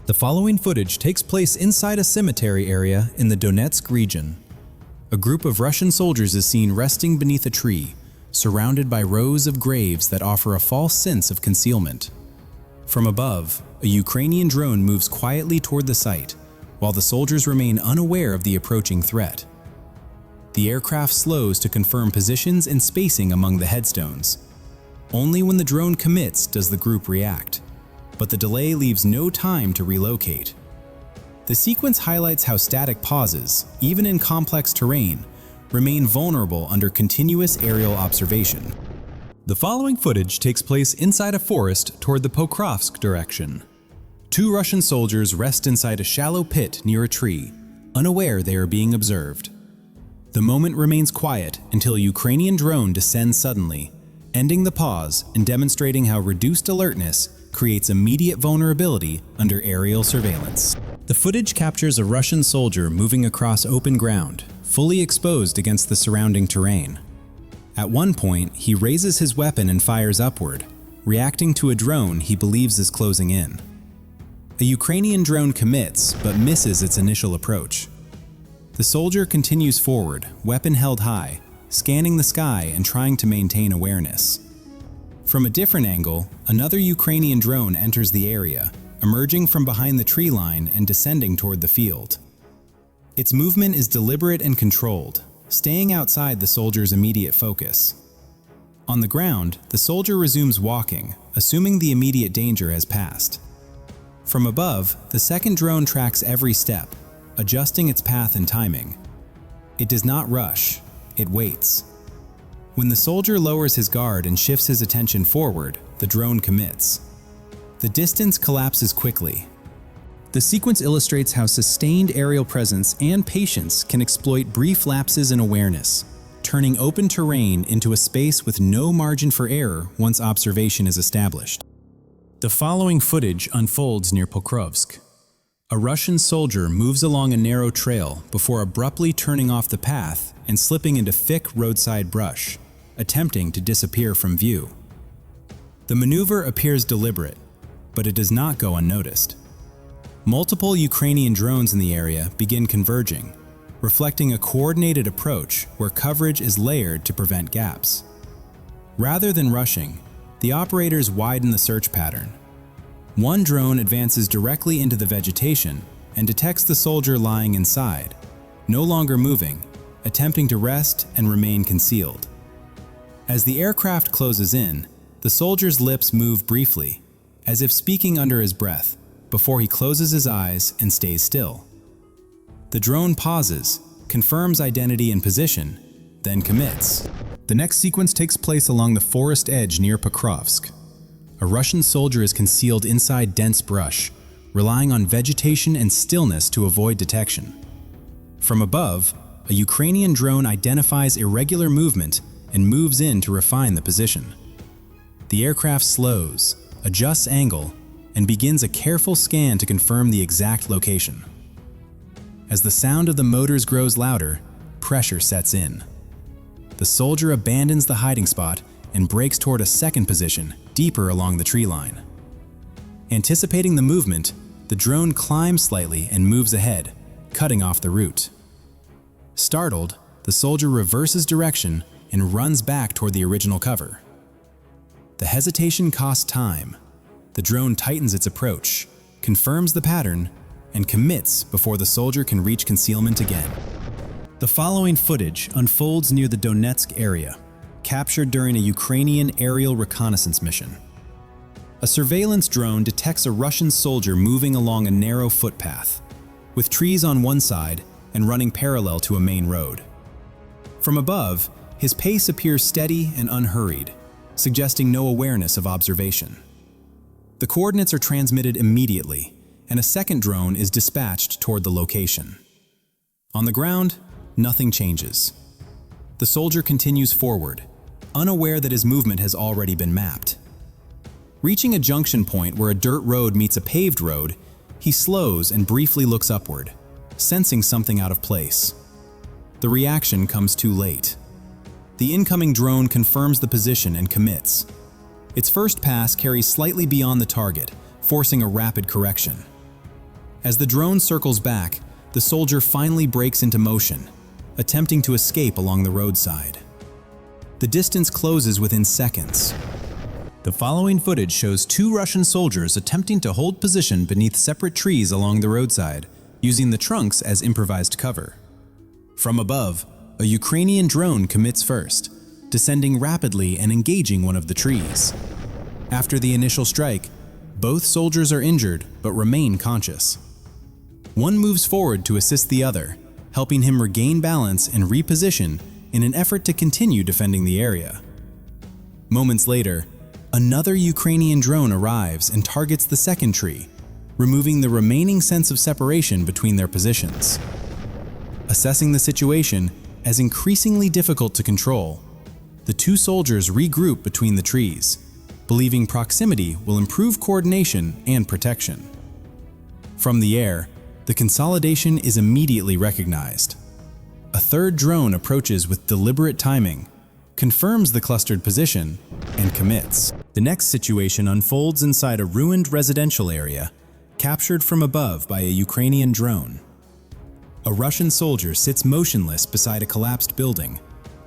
The following footage takes place inside a cemetery area in the Donetsk region. A group of Russian soldiers is seen resting beneath a tree, surrounded by rows of graves that offer a false sense of concealment. From above, a Ukrainian drone moves quietly toward the site, while the soldiers remain unaware of the approaching threat. The aircraft slows to confirm positions and spacing among the headstones. Only when the drone commits does the group react, but the delay leaves no time to relocate. The sequence highlights how static pauses, even in complex terrain, remain vulnerable under continuous aerial observation. The following footage takes place inside a forest toward the Pokrovsk direction. Two Russian soldiers rest inside a shallow pit near a tree, unaware they are being observed. The moment remains quiet until a Ukrainian drone descends suddenly, ending the pause and demonstrating how reduced alertness creates immediate vulnerability under aerial surveillance. The footage captures a Russian soldier moving across open ground, fully exposed against the surrounding terrain. At one point, he raises his weapon and fires upward, reacting to a drone he believes is closing in. A Ukrainian drone commits but misses its initial approach. The soldier continues forward, weapon held high, scanning the sky and trying to maintain awareness. From a different angle, another Ukrainian drone enters the area, emerging from behind the tree line and descending toward the field. Its movement is deliberate and controlled, staying outside the soldier's immediate focus. On the ground, the soldier resumes walking, assuming the immediate danger has passed. From above, the second drone tracks every step, adjusting its path and timing. It does not rush, it waits. When the soldier lowers his guard and shifts his attention forward, the drone commits. The distance collapses quickly. The sequence illustrates how sustained aerial presence and patience can exploit brief lapses in awareness, turning open terrain into a space with no margin for error once observation is established. The following footage unfolds near Pokrovsk. A Russian soldier moves along a narrow trail before abruptly turning off the path and slipping into thick roadside brush, attempting to disappear from view. The maneuver appears deliberate, but it does not go unnoticed. Multiple Ukrainian drones in the area begin converging, reflecting a coordinated approach where coverage is layered to prevent gaps. Rather than rushing, the operators widen the search pattern. One drone advances directly into the vegetation and detects the soldier lying inside, no longer moving, attempting to rest and remain concealed. As the aircraft closes in, the soldier's lips move briefly, as if speaking under his breath, before he closes his eyes and stays still. The drone pauses, confirms identity and position, then commits. The next sequence takes place along the forest edge near Pokrovsk. A Russian soldier is concealed inside dense brush, relying on vegetation and stillness to avoid detection. From above, a Ukrainian drone identifies irregular movement and moves in to refine the position. The aircraft slows, adjusts angle, and begins a careful scan to confirm the exact location. As the sound of the motors grows louder, pressure sets in. The soldier abandons the hiding spot and breaks toward a second position, deeper along the tree line. Anticipating the movement, the drone climbs slightly and moves ahead, cutting off the route. Startled, the soldier reverses direction and runs back toward the original cover. The hesitation costs time. The drone tightens its approach, confirms the pattern, and commits before the soldier can reach concealment again. The following footage unfolds near the Donetsk area, captured during a Ukrainian aerial reconnaissance mission. A surveillance drone detects a Russian soldier moving along a narrow footpath, with trees on one side and running parallel to a main road. From above, his pace appears steady and unhurried, suggesting no awareness of observation. The coordinates are transmitted immediately, and a second drone is dispatched toward the location. On the ground, nothing changes. The soldier continues forward, unaware that his movement has already been mapped. Reaching a junction point where a dirt road meets a paved road, he slows and briefly looks upward, sensing something out of place. The reaction comes too late. The incoming drone confirms the position and commits. Its first pass carries slightly beyond the target, forcing a rapid correction. As the drone circles back, the soldier finally breaks into motion, attempting to escape along the roadside. The distance closes within seconds. The following footage shows two Russian soldiers attempting to hold position beneath separate trees along the roadside, using the trunks as improvised cover. From above, a Ukrainian drone commits first, descending rapidly and engaging one of the trees. After the initial strike, both soldiers are injured but remain conscious. One moves forward to assist the other, helping him regain balance and reposition in an effort to continue defending the area. Moments later, another Ukrainian drone arrives and targets the second tree, removing the remaining sense of separation between their positions. Assessing the situation as increasingly difficult to control, the two soldiers regroup between the trees, believing proximity will improve coordination and protection. From the air, the consolidation is immediately recognized. A third drone approaches with deliberate timing, confirms the clustered position, and commits. The next situation unfolds inside a ruined residential area, captured from above by a Ukrainian drone. A Russian soldier sits motionless beside a collapsed building,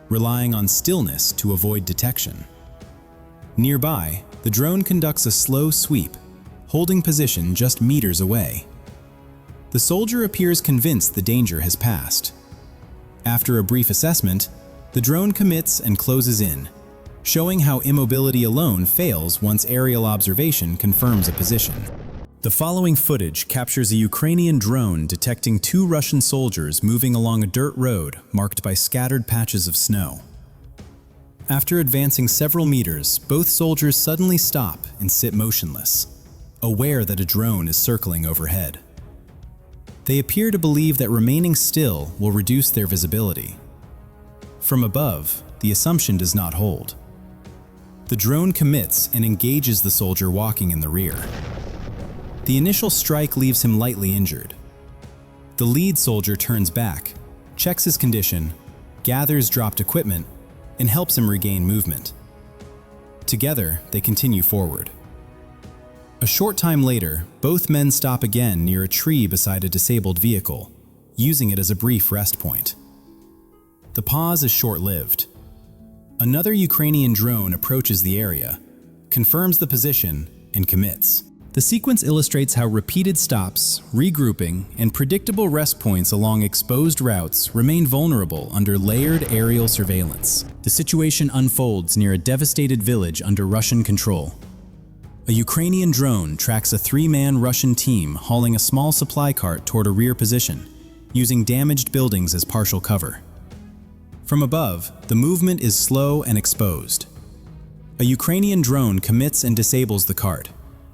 relying on stillness to avoid detection. Nearby, the drone conducts a slow sweep, holding position just meters away. The soldier appears convinced the danger has passed. After a brief assessment, the drone commits and closes in, showing how immobility alone fails once aerial observation confirms a position. The following footage captures a Ukrainian drone detecting two Russian soldiers moving along a dirt road marked by scattered patches of snow. After advancing several meters, both soldiers suddenly stop and sit motionless, aware that a drone is circling overhead. They appear to believe that remaining still will reduce their visibility. From above, the assumption does not hold. The drone commits and engages the soldier walking in the rear. The initial strike leaves him lightly injured. The lead soldier turns back, checks his condition, gathers dropped equipment, and helps him regain movement. Together, they continue forward. A short time later, both men stop again near a tree beside a disabled vehicle, using it as a brief rest point. The pause is short-lived. Another Ukrainian drone approaches the area, confirms the position, and commits. The sequence illustrates how repeated stops, regrouping, and predictable rest points along exposed routes remain vulnerable under layered aerial surveillance. The situation unfolds near a devastated village under Russian control. A Ukrainian drone tracks a three-man Russian team hauling a small supply cart toward a rear position, using damaged buildings as partial cover. From above, the movement is slow and exposed. A Ukrainian drone commits and disables the cart,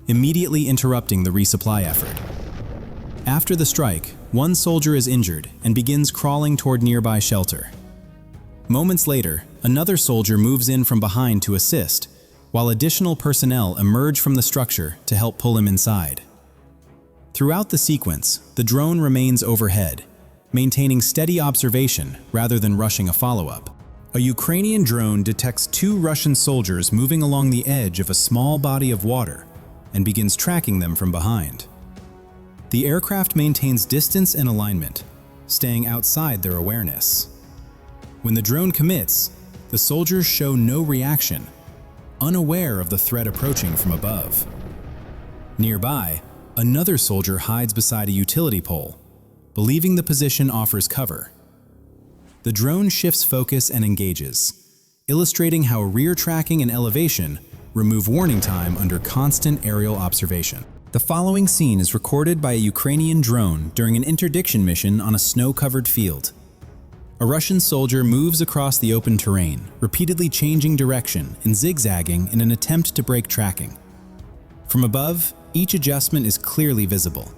immediately interrupting the resupply effort. After the strike, one soldier is injured and begins crawling toward nearby shelter. Moments later, another soldier moves in from behind to assist, while additional personnel emerge from the structure to help pull him inside. Throughout the sequence, the drone remains overhead, maintaining steady observation rather than rushing a follow-up. A Ukrainian drone detects two Russian soldiers moving along the edge of a small body of water and begins tracking them from behind. The aircraft maintains distance and alignment, staying outside their awareness. When the drone commits, the soldiers show no reaction, unaware of the threat approaching from above. Nearby, another soldier hides beside a utility pole, believing the position offers cover. The drone shifts focus and engages, illustrating how rear tracking and elevation remove warning time under constant aerial observation. The following scene is recorded by a Ukrainian drone during an interdiction mission on a snow-covered field. A Russian soldier moves across the open terrain, repeatedly changing direction and zigzagging in an attempt to break tracking. From above, each adjustment is clearly visible.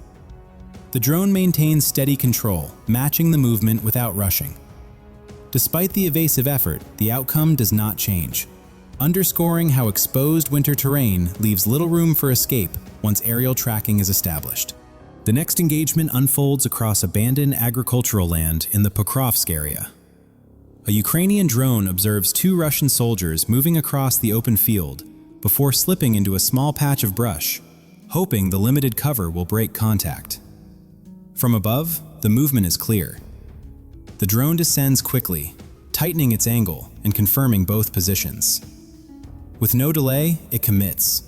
The drone maintains steady control, matching the movement without rushing. Despite the evasive effort, the outcome does not change, underscoring how exposed winter terrain leaves little room for escape once aerial tracking is established. The next engagement unfolds across abandoned agricultural land in the Pokrovsk area. A Ukrainian drone observes two Russian soldiers moving across the open field before slipping into a small patch of brush, hoping the limited cover will break contact. From above, the movement is clear. The drone descends quickly, tightening its angle and confirming both positions. With no delay, it commits,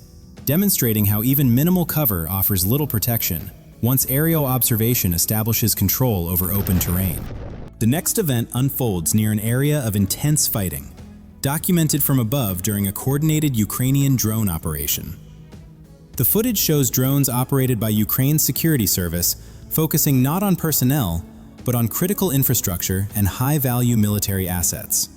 demonstrating how even minimal cover offers little protection once aerial observation establishes control over open terrain. The next event unfolds near an area of intense fighting, documented from above during a coordinated Ukrainian drone operation. The footage shows drones operated by Ukraine's security service focusing not on personnel, but on critical infrastructure and high-value military assets.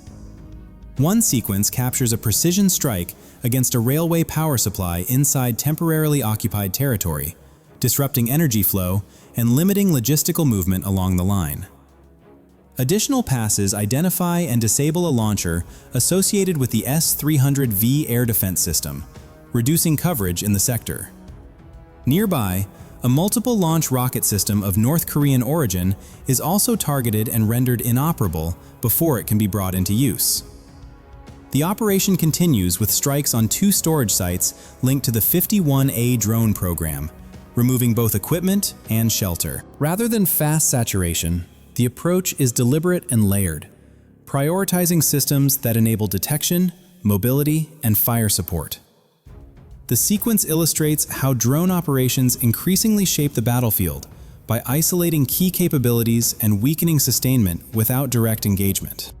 One sequence captures a precision strike against a railway power supply inside temporarily occupied territory, disrupting energy flow and limiting logistical movement along the line. Additional passes identify and disable a launcher associated with the S-300V air defense system, reducing coverage in the sector. Nearby, a multiple launch rocket system of North Korean origin is also targeted and rendered inoperable before it can be brought into use. The operation continues with strikes on 2 storage sites linked to the 51A drone program, removing both equipment and shelter. Rather than fast saturation, the approach is deliberate and layered, prioritizing systems that enable detection, mobility, and fire support. The sequence illustrates how drone operations increasingly shape the battlefield by isolating key capabilities and weakening sustainment without direct engagement.